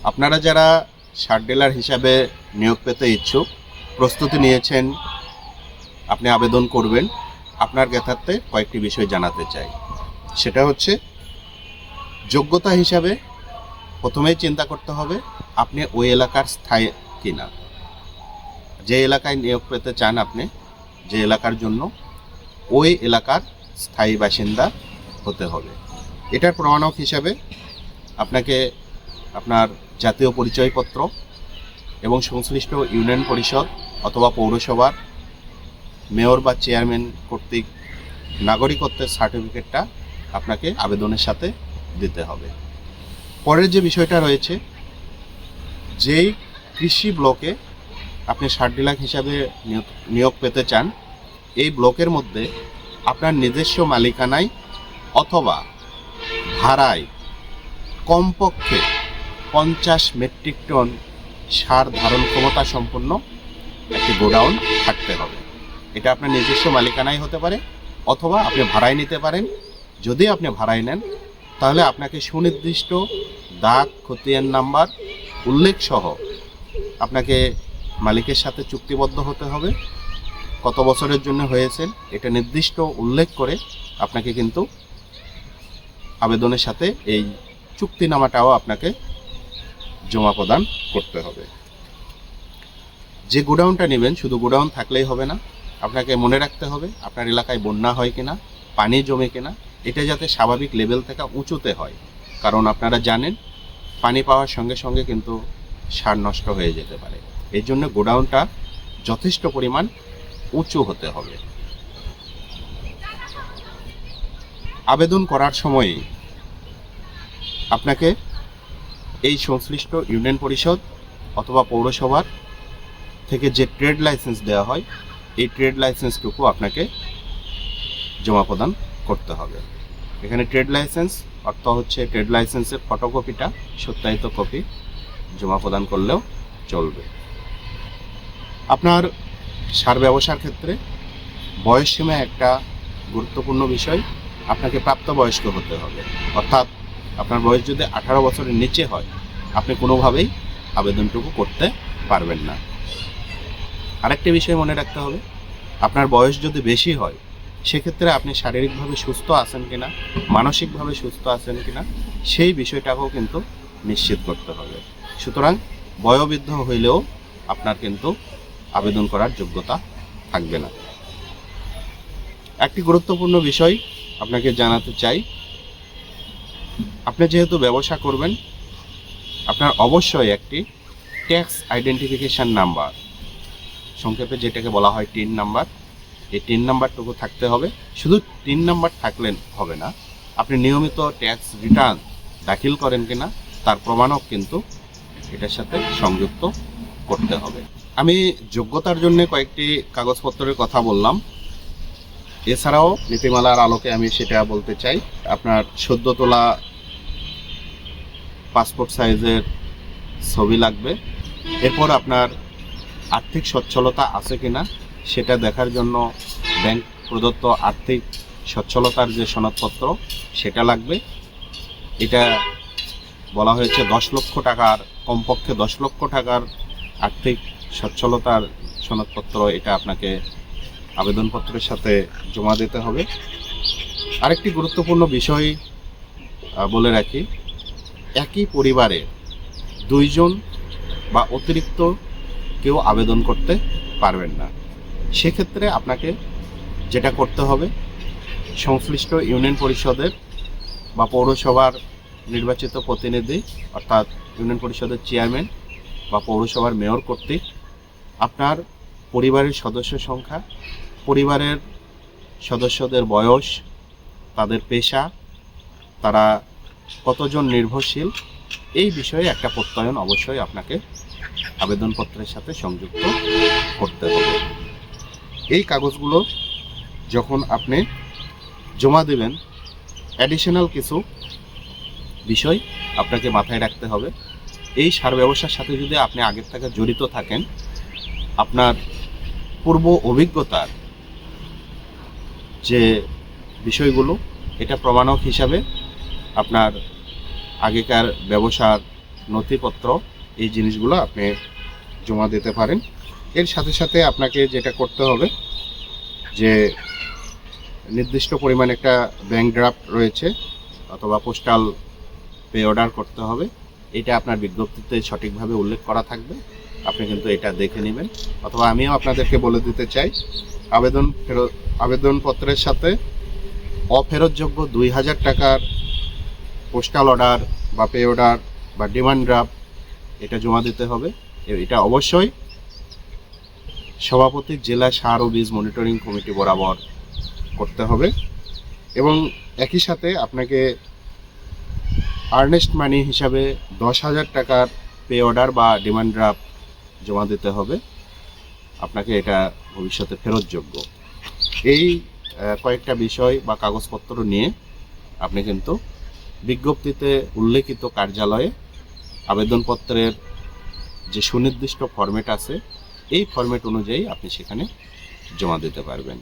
আপনারা যারা সার ডিলার হিসাবে নিয়োগ পেতে ইচ্ছুক, প্রস্তুতি নিয়েছেন, আপনি আবেদন করবেন, আপনার জ্ঞাতার্থে কয়েকটি বিষয় জানাতে চাই। সেটা হচ্ছে যোগ্যতা হিসাবে প্রথমেই চিন্তা করতে হবে আপনি ওই এলাকার স্থায়ী কিনা। যে এলাকায় নিয়োগ পেতে চান আপনি, যে এলাকার জন্য, ওই এলাকার স্থায়ী বাসিন্দা হতে হবে। এটার প্রমাণক হিসাবে আপনাকে আপনার জাতীয় পরিচয়পত্র এবং সংশ্লিষ্ট ইউনিয়ন পরিষদ অথবা পৌরসভার মেয়র বা চেয়ারম্যান কর্তৃক নাগরিকত্বের সার্টিফিকেটটা আপনাকে আবেদনের সাথে দিতে হবে। পরের যে বিষয়টা রয়েছে, যেই কৃষি ব্লকে আপনি সার ডিলার হিসাবে নিয়োগ পেতে চান, এই ব্লকের মধ্যে আপনার নিজস্ব মালিকানায় অথবা ভাড়ায় কমপক্ষে 50 মেট্রিক টন সার ধারণ ক্ষমতা সম্পন্ন একটি গোডাউন থাকতে হবে। এটা আপনার নিজস্ব মালিকানায় হতে পারে অথবা আপনি ভাড়ায় নিতে পারেন। যদি আপনি ভাড়ায় নেন তাহলে আপনাকে সুনির্দিষ্ট দাগ, খতিয়ান নাম্বার উল্লেখ সহ আপনাকে মালিকের সাথে চুক্তিবদ্ধ হতে হবে। কত বছরের জন্য হয়েছেন এটা নির্দিষ্ট উল্লেখ করে আপনাকে কিন্তু আবেদনের সাথে এই চুক্তিনামাটাও আপনাকে জমা প্রদান করতে হবে। যে গোডাউনটা নেবেন শুধু গোডাউন থাকলেই হবে না, আপনাকে মনে রাখতে হবে আপনার এলাকায় বন্যা হয় কিনা, পানি জমে কিনা, এটা যাতে স্বাভাবিক লেভেল থেকে উঁচুতে হয়। কারণ আপনারা জানেন পানি পাওয়ার সঙ্গে সঙ্গে কিন্তু সার নষ্ট হয়ে যেতে পারে। এই জন্য গোডাউনটা যথেষ্ট পরিমাণ উঁচু হতে হবে। আবেদন করার সময়ে আপনাকে এই সংশ্লিষ্ট ইউনিয়ন পরিষদ অথবা পৌরসভার থেকে যে ট্রেড লাইসেন্স দেওয়া হয়, এই ট্রেড লাইসেন্সটুকু আপনাকে জমা প্রদান করতে হবে। এখানে ট্রেড লাইসেন্স অর্থ হচ্ছে ট্রেড লাইসেন্সের ফটোকপিটা, সত্যায়িত কপি জমা প্রদান করলেও চলবে। আপনার সার ব্যবসার ক্ষেত্রে বয়সসীমা একটা গুরুত্বপূর্ণ বিষয়। আপনাকে প্রাপ্তবয়স্ক হতে হবে, অর্থাৎ আপনার বয়স যদি 18 বছরের নিচে হয় আপনি কোনোভাবেই আবেদনটুকু করতে পারবেন না। আরেকটি বিষয় মনে রাখতে হবে, আপনার বয়স যদি বেশি হয় সেক্ষেত্রে আপনি শারীরিকভাবে সুস্থ আছেন কিনা, মানসিকভাবে সুস্থ আছেন কিনা, সেই বিষয়টাকেও কিন্তু নিশ্চিত করতে হবে। সুতরাং বয়োবৃদ্ধ হইলেও আপনার কিন্তু আবেদন করার যোগ্যতা থাকবে না। একটি গুরুত্বপূর্ণ বিষয় আপনাকে জানাতে চাই, আপনি যেহেতু ব্যবসা করবেন আপনার অবশ্যই একটি ট্যাক্স আইডেন্টিফিকেশান নাম্বার, সংক্ষেপে যেটাকে বলা হয় টিন নাম্বার, এই টিন নাম্বারটুকু থাকতে হবে। শুধু টিন নাম্বার থাকলে হবে না, আপনি নিয়মিত ট্যাক্স রিটার্ন দাখিল করেন কিনা তার প্রমাণও কিন্তু এটার সাথে সংযুক্ত করতে হবে। আমি যোগ্যতার জন্য কয়েকটি কাগজপত্রের কথা বললাম, এছাড়াও নীতিমালার আলোকে আমি সেটা বলতে চাই। আপনার সদ্য তোলা পাসপোর্ট সাইজের ছবি লাগবে। এরপর আপনার আর্থিক সচ্ছলতা আছে কিনা সেটা দেখার জন্য ব্যাংক প্রদত্ত আর্থিক সচ্ছলতার যে সনদপত্র সেটা লাগবে। এটা বলা হয়েছে 10 লক্ষ টাকার, কমপক্ষে 10 লক্ষ টাকার আর্থিক সচ্ছলতার সনদপত্র, এটা আপনাকে আবেদনপত্রের সাথে জমা দিতে হবে। আরেকটি গুরুত্বপূর্ণ বিষয় বলে রাখি, একই পরিবারে 2 জন বা অতিরিক্ত কেউ আবেদন করতে পারবেন না। সেক্ষেত্রে আপনাকে যেটা করতে হবে, সংশ্লিষ্ট ইউনিয়ন পরিষদের বা পৌরসভার নির্বাচিত প্রতিনিধি অর্থাৎ ইউনিয়ন পরিষদের চেয়ারম্যান বা পৌরসভার মেয়র কর্তৃক আপনার পরিবারের সদস্য সংখ্যা, পরিবারের সদস্যদের বয়স, তাদের পেশা, তারা কতজন নির্ভরশীল, এই বিষয়ে একটা প্রত্যয়ন অবশ্যই আপনাকে আবেদনপত্রের সাথে সংযুক্ত করতে হবে। এই কাগজগুলো যখন আপনি জমা দেবেন, অ্যাডিশনাল কিছু বিষয় আপনাকে মাথায় রাখতে হবে। এই সার ব্যবসার সাথে যদি আপনি আগের থেকে জড়িত থাকেন, আপনার পূর্ব অভিজ্ঞতার যে বিষয়গুলো, এটা প্রমাণক হিসাবে আপনার আগেকার ব্যবসার নথিপত্র এই জিনিসগুলো আপনি জমা দিতে পারেন। এর সাথে সাথে আপনাকে যেটা করতে হবে যে নির্দিষ্ট পরিমাণ একটা ব্যাংক ড্রাফট রয়েছে অথবা পোস্টাল পে অর্ডার করতে হবে। এটা আপনার বিজ্ঞপ্তিতে সঠিকভাবে উল্লেখ করা থাকবে, আপনি কিন্তু এটা দেখে নেবেন। অথবা আমিও আপনাদেরকে বলে দিতে চাই, আবেদনপত্রের সাথে অফেরতযোগ্য 2000 টাকার পোস্টাল অর্ডার বা পে অর্ডার বা ডিমান্ড ড্রাফট এটা জমা দিতে হবে। এটা অবশ্যই সভাপতি জেলা সার ও বীজ মনিটরিং কমিটি বরাবর করতে হবে। এবং একই সাথে আপনাকে আর্নেস্ট মানি হিসাবে 10,000 টাকার পে অর্ডার বা ডিমান্ড ড্রাফট জমা দিতে হবে, আপনাকে এটা ভবিষ্যতে ফেরতযোগ্য। এই কয়েকটা বিষয় বা কাগজপত্র নিয়ে আপনি কিন্তু বিজ্ঞপ্তিতে উল্লেখিত কার্যালয়ে আবেদনপত্রের যে সুনির্দিষ্ট ফরম্যাট আছে এই ফরম্যাট অনুযায়ী আপনি সেখানে জমা দিতে পারবেন।